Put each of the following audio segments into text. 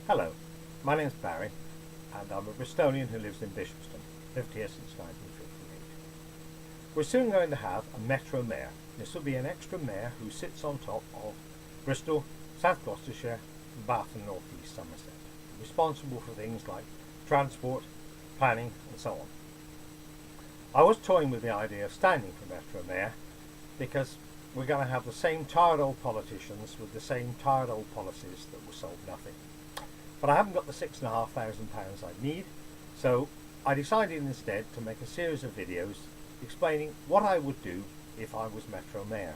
Hello, my name's Barry and I'm a Bristolian who lives in Bishopston. Lived here since 1958. We're soon going to have a Metro Mayor. This will be an extra mayor who sits on top of Bristol, South Gloucestershire, Bath and North East Somerset, responsible for things like transport, planning and so on. I was toying with the idea of standing for Metro Mayor because we're going to have the same tired old politicians with the same tired old policies that will solve nothing. But I haven't got the £6,500 I need, so I decided instead to make a series of videos explaining what I would do if I was Metro Mayor.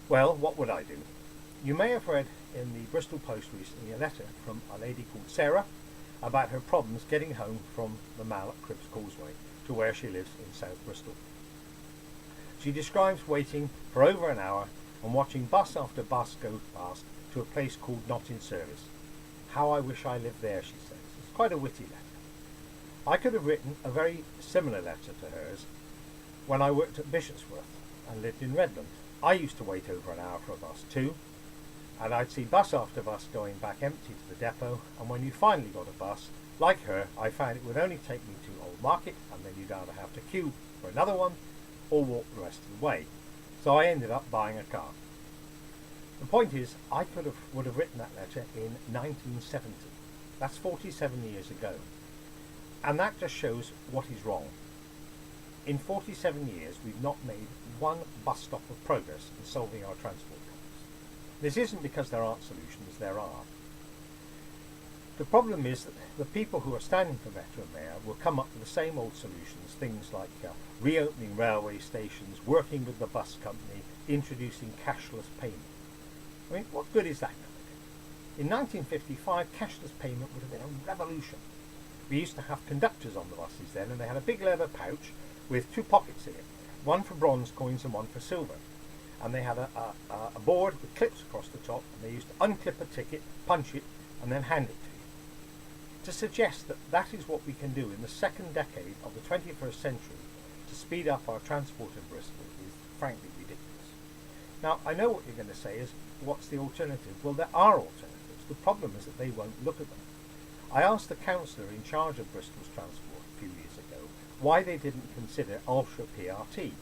Well, what would I do? You may have read in the Bristol Post recently a letter from a lady called Sarah about her problems getting home from the Mall at Cribbs Causeway to where she lives in South Bristol. She describes waiting for over an hour and watching bus after bus go past to a place called Not in Service. How I wish I lived there, she says. It's quite a witty letter. I could have written a very similar letter to hers when I worked at Bishopsworth and lived in Redland. I used to wait over an hour for a bus too, and I'd see bus after bus going back empty to the depot, and when you finally got a bus, like her, I found it would only take me to Old Market, and then you'd either have to queue for another one or walk the rest of the way. So I ended up buying a car. The point is, I would have written that letter in 1970. That's 47 years ago. And that just shows what is wrong. In 47 years, we've not made one bus stop of progress in solving our transport problems. This isn't because there aren't solutions, there are. The problem is that the people who are standing for Metro Mayor will come up with the same old solutions, things like reopening railway stations, working with the bus company, introducing cashless payment. I mean, what good is that going to do? In 1955, cashless payment would have been a revolution. We used to have conductors on the buses then, and they had a big leather pouch with two pockets in it, one for bronze coins and one for silver. And they had a board with clips across the top, and they used to unclip a ticket, punch it, and then hand it to you. To suggest that that is what we can do in the second decade of the 21st century to speed up our transport in Bristol is frankly ridiculous. Now, I know what you're going to say is, what's the alternative? Well, there are alternatives. The problem is that they won't look at them. I asked the councillor in charge of Bristol's transport a few years ago why they didn't consider ultra PRT.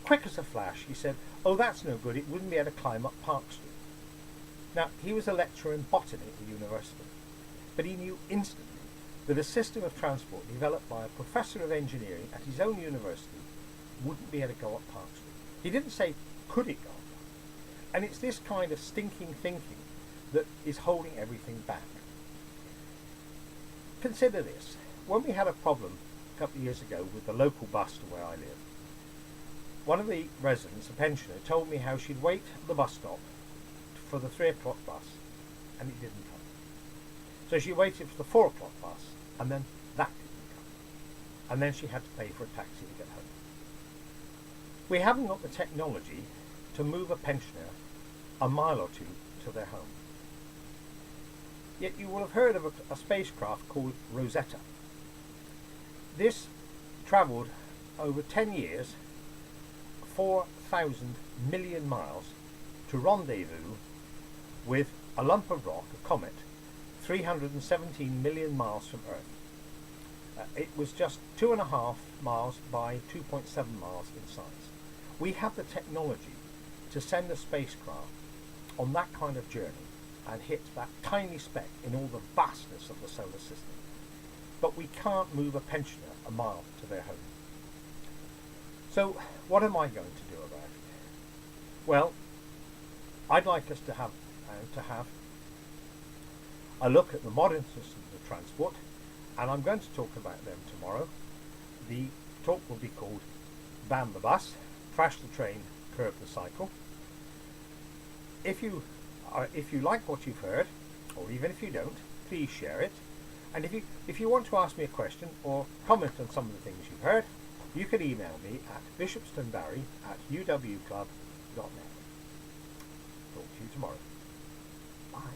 Quick as a flash, he said, "Oh, that's no good, it wouldn't be able to climb up Park Street." Now, he was a lecturer in botany at the university, but he knew instantly that a system of transport developed by a professor of engineering at his own university wouldn't be able to go up Park Street. He didn't say, could it go up? And it's this kind of stinking thinking that is holding everything back. Consider this. When we had a problem a couple of years ago with the local bus to where I live, one of the residents, a pensioner, told me how she'd wait at the bus stop for the 3 o'clock bus and it didn't come. So she waited for the 4 o'clock bus and then that didn't come. And then she had to pay for a taxi to get home. We haven't got the technology to move a pensioner a mile or two to their home. Yet you will have heard of a spacecraft called Rosetta. This travelled over 10 years, 4,000 million miles to rendezvous with a lump of rock, a comet, 317 million miles from Earth. It was just 2.5 miles by 2.7 miles in size. We have the technology to send a spacecraft on that kind of journey and hit that tiny speck in all the vastness of the solar system. But we can't move a pensioner a mile to their home. So what am I going to do about it? Well, I'd like us to have a look at the modern systems of transport, and I'm going to talk about them tomorrow. The talk will be called Ban the Bus, Crash the Train, Curb the Cycle. If you like what you've heard, or even if you don't, please share it. And if you want to ask me a question or comment on some of the things you've heard, you can email me at bishopstonbarry@uwclub.net. Talk to you tomorrow. Bye.